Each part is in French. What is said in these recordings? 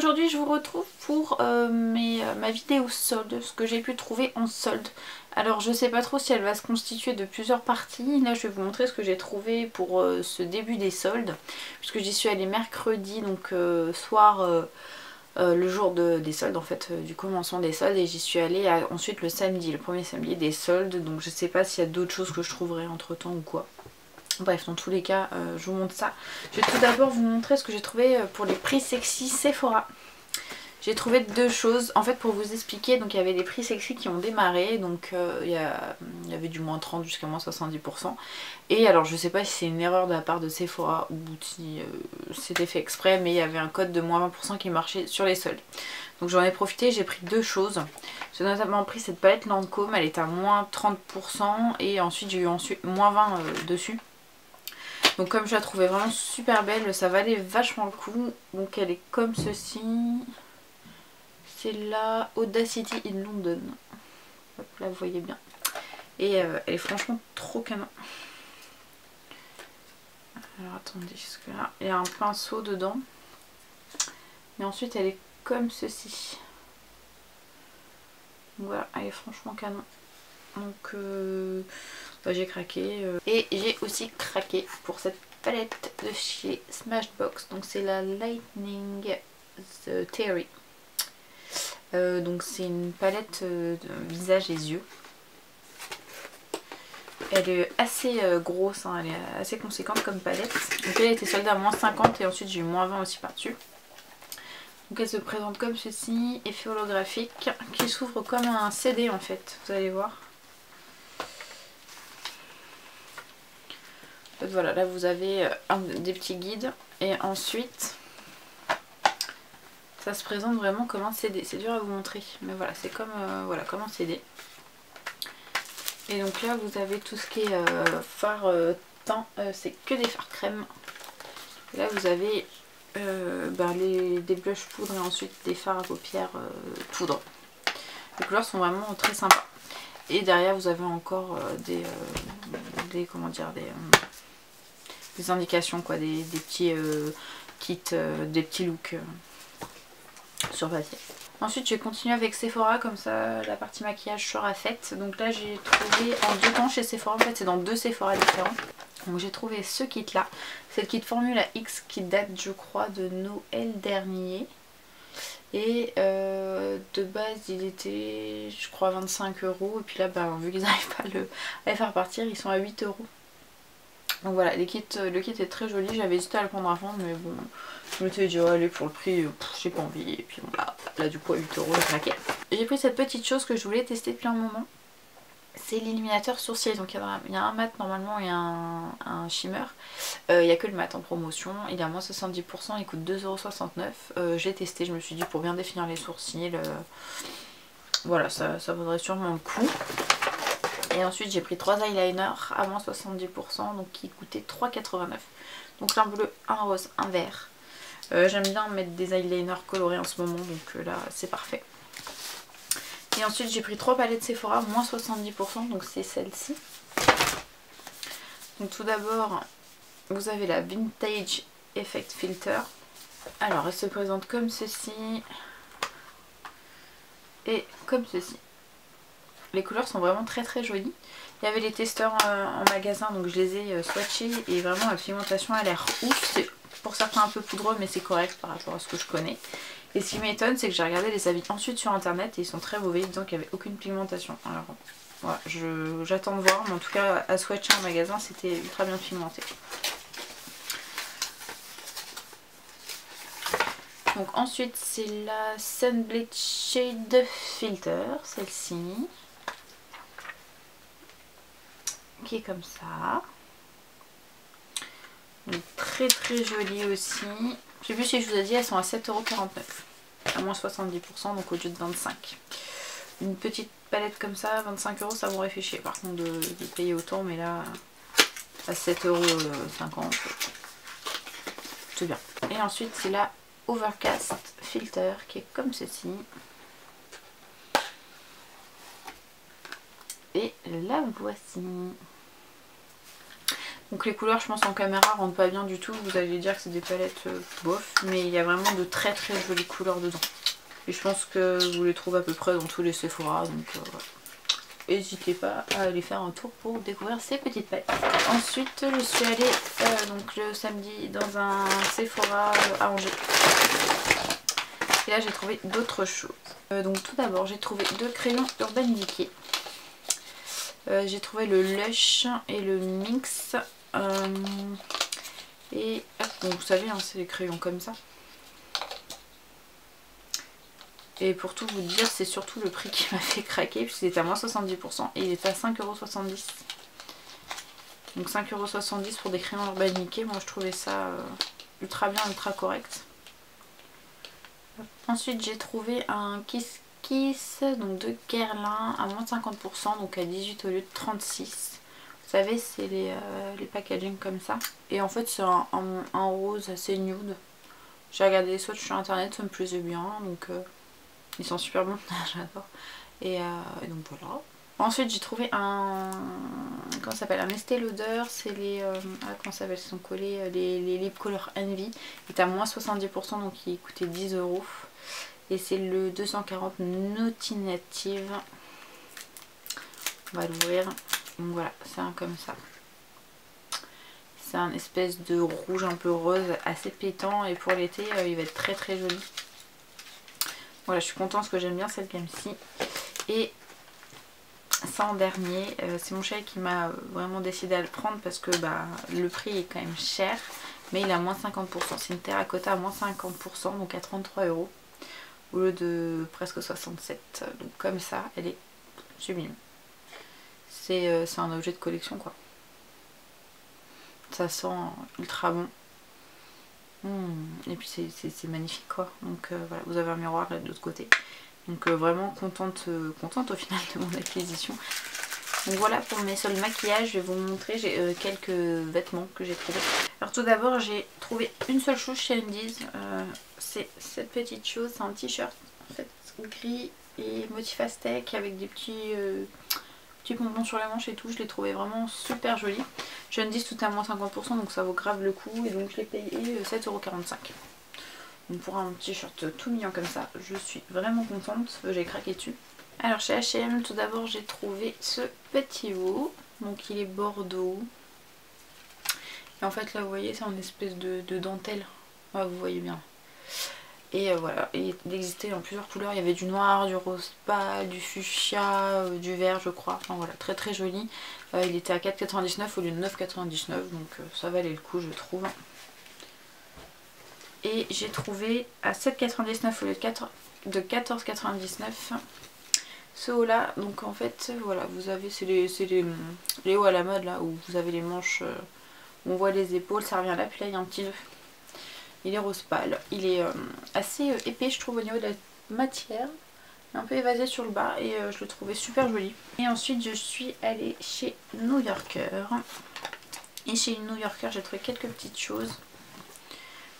aujourd'hui je vous retrouve pour ma vidéo solde, ce que j'ai pu trouver en solde. Alors je sais pas trop si elle va se constituer de plusieurs parties. Là je vais vous montrer ce que j'ai trouvé pour ce début des soldes, puisque j'y suis allée mercredi, donc soir, le jour des soldes en fait, du commencement des soldes, et j'y suis allée ensuite le samedi, le premier samedi des soldes. Donc je sais pas s'il y a d'autres choses que je trouverai entre temps ou quoi. Bref, dans tous les cas, je vous montre ça. Je vais tout d'abord vous montrer ce que j'ai trouvé pour les prix sexy Sephora. J'ai trouvé deux choses. En fait, pour vous expliquer, donc il y avait des prix sexy qui ont démarré. Donc il y avait du moins 30 jusqu'à moins 70%. Et alors, je sais pas si c'est une erreur de la part de Sephora ou si c'était fait exprès, mais il y avait un code de moins 20% qui marchait sur les soldes. Donc j'en ai profité, j'ai pris deux choses. J'ai notamment pris cette palette Lancôme, elle est à moins 30%. Et ensuite, j'ai eu moins 20 dessus. Donc comme je la trouvais vraiment super belle, ça valait vachement le coup. Donc elle est comme ceci. C'est la Audacity in London. Hop, là vous voyez bien. Et elle est franchement trop canon. Alors attendez, jusque là. Il y a un pinceau dedans. Et ensuite elle est comme ceci. Donc voilà, elle est franchement canon. Donc j'ai craqué. Et j'ai aussi craqué pour cette palette de chez Smashbox. Donc c'est la Lightning The Theory. Donc c'est une palette de visage et yeux. Elle est assez grosse, hein, elle est assez conséquente comme palette. Donc elle a été soldée à moins 50 et ensuite j'ai eu moins 20 aussi par-dessus. Donc elle se présente comme ceci, effet holographique, qui s'ouvre comme un CD en fait, vous allez voir. Donc voilà, là vous avez des petits guides et ensuite ça se présente vraiment comme un CD. C'est dur à vous montrer, mais voilà, c'est comme, voilà, comme un CD. Et donc là vous avez tout ce qui est fard teint, c'est que des fards crème. Et là vous avez des blushs poudre et ensuite des fards à paupières poudre. Les couleurs sont vraiment très sympas. Et derrière vous avez encore des indications, quoi, des petits kits, des petits looks sur papier. Ensuite je vais continuer avec Sephora, comme ça la partie maquillage sera faite. Donc là j'ai trouvé en deux temps chez Sephora, en fait c'est dans deux Sephora différents. Donc j'ai trouvé ce kit là, c'est le kit Formula X qui date je crois de Noël dernier. Et de base il était je crois 25 €, et puis là vu qu'ils n'arrivent pas à les faire partir, ils sont à 8 €. Donc voilà, le kit est très joli, j'avais hésité à le prendre avant, mais bon, je me suis dit, oh, allez, pour le prix, j'ai pas envie. Et puis voilà, là du coup à 8 € j'ai craqué. J'ai pris cette petite chose que je voulais tester depuis un moment. C'est l'illuminateur sourcil. Donc il y a un mat normalement et un shimmer. Il n'y a que le mat en promotion, il est à moins 70%, il coûte 2,69 €. Je l'ai testé, je me suis dit pour bien définir les sourcils, voilà, ça vaudrait sûrement le coup. Et ensuite j'ai pris 3 eyeliners à moins 70%, donc qui coûtaient 3,89 €. Donc un bleu, un rose, un vert. J'aime bien mettre des eyeliners colorés en ce moment, donc là c'est parfait. Et ensuite j'ai pris 3 palettes Sephora, moins 70%, donc c'est celle-ci. Donc tout d'abord vous avez la Vintage Effect Filter. Alors elle se présente comme ceci et comme ceci. Les couleurs sont vraiment très très jolies. Il y avait les testeurs en magasin, donc je les ai swatchés et vraiment la pigmentation a l'air ouf. C'est pour certains un peu poudreux, mais c'est correct par rapport à ce que je connais. Et ce qui m'étonne, c'est que j'ai regardé les avis ensuite sur internet et ils sont très mauvais, disant qu'il n'y avait aucune pigmentation. Alors voilà, j'attends de voir, mais en tout cas à swatcher en magasin c'était ultra bien pigmenté. Donc ensuite c'est la Sunbleach Shade Filter, celle-ci, qui est comme ça. Donc très très jolie aussi. Je sais plus si je vous ai dit, elles sont à 7,49 €, à moins 70%, donc au lieu de 25 €. Une petite palette comme ça, 25 € ça m'aurait fait chier par contre de payer autant, mais là à 7,50 €, c'est bien. Et ensuite c'est la Overcast Filter qui est comme ceci. Et la voici. Donc les couleurs je pense en caméra rendent pas bien du tout. Vous allez dire que c'est des palettes bof. Mais il y a vraiment de très très jolies couleurs dedans. Et je pense que vous les trouvez à peu près dans tous les Sephora. Donc voilà. N'hésitez pas à aller faire un tour pour découvrir ces petites palettes. Ensuite je suis allée donc le samedi dans un Sephora à Angers. Et là j'ai trouvé d'autres choses. Donc tout d'abord j'ai trouvé 2 crayons Urban Decay. J'ai trouvé le Lush et le Mix. Et bon, vous savez hein, c'est les crayons comme ça. Et pour tout vous dire, c'est surtout le prix qui m'a fait craquer, puisqu'il était à moins 70% et il était à 5,70 €. Donc 5,70 € pour des crayons Urban Decay, moi je trouvais ça ultra bien, ultra correct. Ensuite j'ai trouvé un Kiss Kiss donc de Guerlain à moins 50%, donc à 18 au lieu de 36. Vous savez, c'est les packaging comme ça. Et en fait c'est un rose assez nude. J'ai regardé les swatchs sur internet, ça me plaisait bien, donc... ils sont super bons, j'adore. Et donc voilà. Ensuite j'ai trouvé un... comment ça s'appelle, un Estée Lauder. C'est les... comment ça s'appelle, ils sont collés, les Lip Color Envy. Il est à moins 70%, donc il coûtait 10 €. Et c'est le 240 Naughty Native. On va l'ouvrir. Donc voilà, c'est un comme ça. C'est un espèce de rouge un peu rose, assez pétant. Et pour l'été, il va être très très joli. Voilà, je suis contente parce que j'aime bien cette gamme-ci. Et ça en dernier, c'est mon chéri qui m'a vraiment décidé à le prendre parce que bah, le prix est quand même cher. Mais il est à moins 50%. C'est une terracotta à moins 50%, donc à 33 € au lieu de presque 67. Donc comme ça, elle est sublime. C'est un objet de collection quoi. Ça sent ultra bon. Et puis c'est magnifique quoi. Donc voilà, vous avez un miroir là de l'autre côté. Donc vraiment contente au final de mon acquisition. Donc voilà pour mes soldes maquillage, je vais vous montrer quelques vêtements que j'ai trouvés. Alors tout d'abord j'ai trouvé une seule chose chez Undies. C'est cette petite chose, c'est un t-shirt en fait gris et motif aztèque avec des petits pompons sur la manche et tout. Je l'ai trouvé vraiment super joli. Chez Undies tout est à moins 50%, donc ça vaut grave le coup. Et donc je l'ai payé 7,45 €. Donc pour un t-shirt tout mignon comme ça, je suis vraiment contente. J'ai craqué dessus. Alors chez H&M tout d'abord j'ai trouvé ce petit haut. Donc il est bordeaux. Et en fait là vous voyez c'est une espèce de dentelle. Ouais, vous voyez bien. Et voilà, il existait en plusieurs couleurs, il y avait du noir, du rose pâle, du fuchsia, du vert je crois, enfin voilà, très très joli. Il était à 4,99 € au lieu de 9,99 €, donc ça valait le coup je trouve. Et j'ai trouvé à 7,99 € au lieu de 14,99 € ce haut là. Donc en fait voilà, vous avez, c'est les hauts à la mode là, où vous avez les manches, on voit les épaules, ça revient là, puis là il y a un petit nœud. Il est rose pâle, il est assez épais je trouve au niveau de la matière, un peu évasé sur le bas et je le trouvais super joli. Et ensuite je suis allée chez New Yorker. Et chez New Yorker j'ai trouvé quelques petites choses.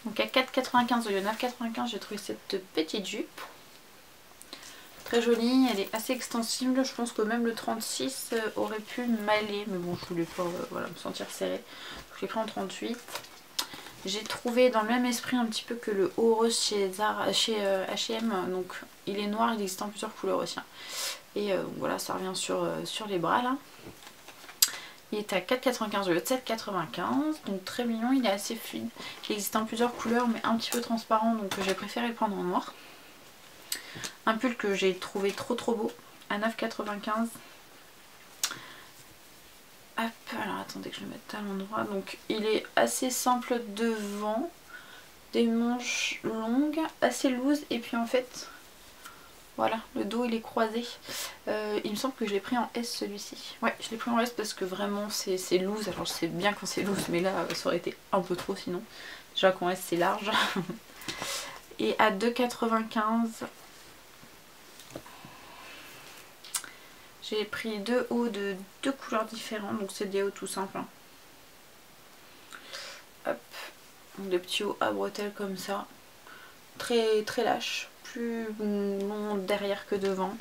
Donc à 4,95 € au lieu de 9,95 € j'ai trouvé cette petite jupe. Très jolie, elle est assez extensible, je pense que même le 36 aurait pu m'aller. Mais bon je voulais pas voilà, me sentir serrée. Je l'ai pris en 38. J'ai trouvé dans le même esprit un petit peu que le haut rose chez H&M, donc il est noir, il existe en plusieurs couleurs aussi. Et voilà, ça revient sur les bras là. Il est à 4,95 € au lieu de 7,95 €, donc très mignon, il est assez fluide. Il existe en plusieurs couleurs mais un petit peu transparent, donc j'ai préféré le prendre en noir. Un pull que j'ai trouvé trop beau, à 9,95 €. Hop, alors attendez que je le mette à l'endroit. Donc il est assez simple devant, des manches longues, assez loose, et puis en fait, voilà, le dos il est croisé. Il me semble que je l'ai pris en S celui-ci. Ouais, je l'ai pris en S parce que vraiment c'est loose. Alors je sais bien quand c'est loose, mais là ça aurait été un peu trop sinon. Déjà qu'en S c'est large. Et à 2,95 €. J'ai pris deux hauts de deux couleurs différentes, donc c'est des hauts tout simples. Hop, des petits hauts à bretelles comme ça, très lâches, plus long derrière que devant.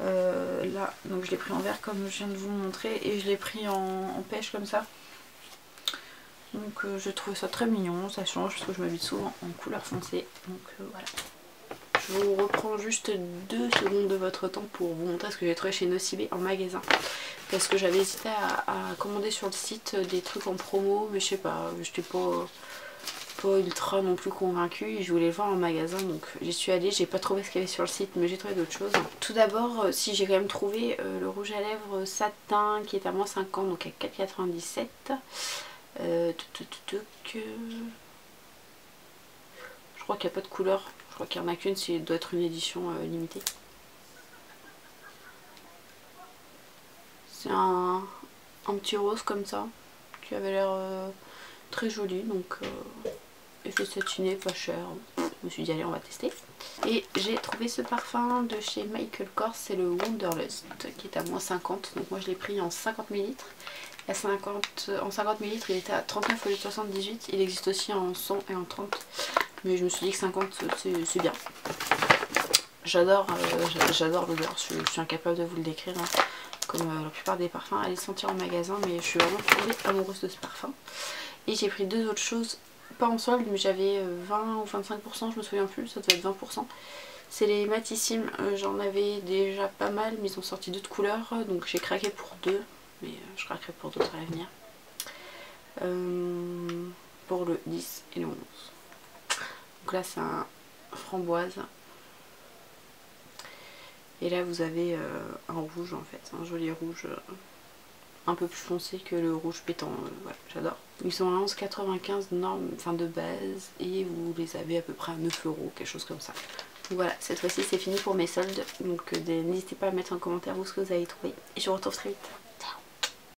Là, donc je l'ai pris en vert comme je viens de vous montrer et je l'ai pris en pêche comme ça. Donc je trouve ça très mignon, ça change parce que je m'habille souvent en couleur foncée. Donc voilà. Je vous reprends juste 2 secondes de votre temps pour vous montrer ce que j'ai trouvé chez Nocibé en magasin. Parce que j'avais hésité à commander sur le site des trucs en promo, mais je sais pas, j'étais pas ultra non plus convaincue et je voulais le voir en magasin, donc j'y suis allée. J'ai pas trouvé ce qu'il y avait sur le site, mais j'ai trouvé d'autres choses. Tout d'abord, si j'ai quand même trouvé le rouge à lèvres satin qui est à moins 50, donc à 4,97. Je crois qu'il n'y a pas de couleur, je crois qu'il n'y en a qu'une, ça doit être une édition limitée. C'est un petit rose comme ça, qui avait l'air très joli, donc effet satiné, pas cher. Je me suis dit allez, on va tester. Et j'ai trouvé ce parfum de chez Michael Kors, c'est le Wanderlust, qui est à moins 50. Donc moi je l'ai pris en 50 ml. En 50 ml il était à 39 au lieu de 78. Il existe aussi en 100 et en 30. Mais je me suis dit que 50 c'est bien. J'adore l'odeur, je suis incapable de vous le décrire. Hein. Comme la plupart des parfums, allez le sentir en magasin, mais je suis vraiment tombée amoureuse de ce parfum. Et j'ai pris 2 autres choses, pas en solde, mais j'avais 20 ou 25%, je me souviens plus, ça devait être 20%. C'est les Matissime, j'en avais déjà pas mal, mais ils ont sorti d'autres couleurs, donc j'ai craqué pour 2, mais je craquerai pour d'autres à l'avenir. Pour le 10 et le 11. Donc là c'est un framboise. Et là vous avez un rouge en fait, un joli rouge un peu plus foncé que le rouge pétant, voilà, j'adore. Ils sont à 11,95 normes, enfin de base, et vous les avez à peu près à 9 €, quelque chose comme ça. Donc voilà, cette fois-ci c'est fini pour mes soldes, donc n'hésitez pas à mettre en commentaire où ce que vous avez trouvé, et je vous retrouve très vite.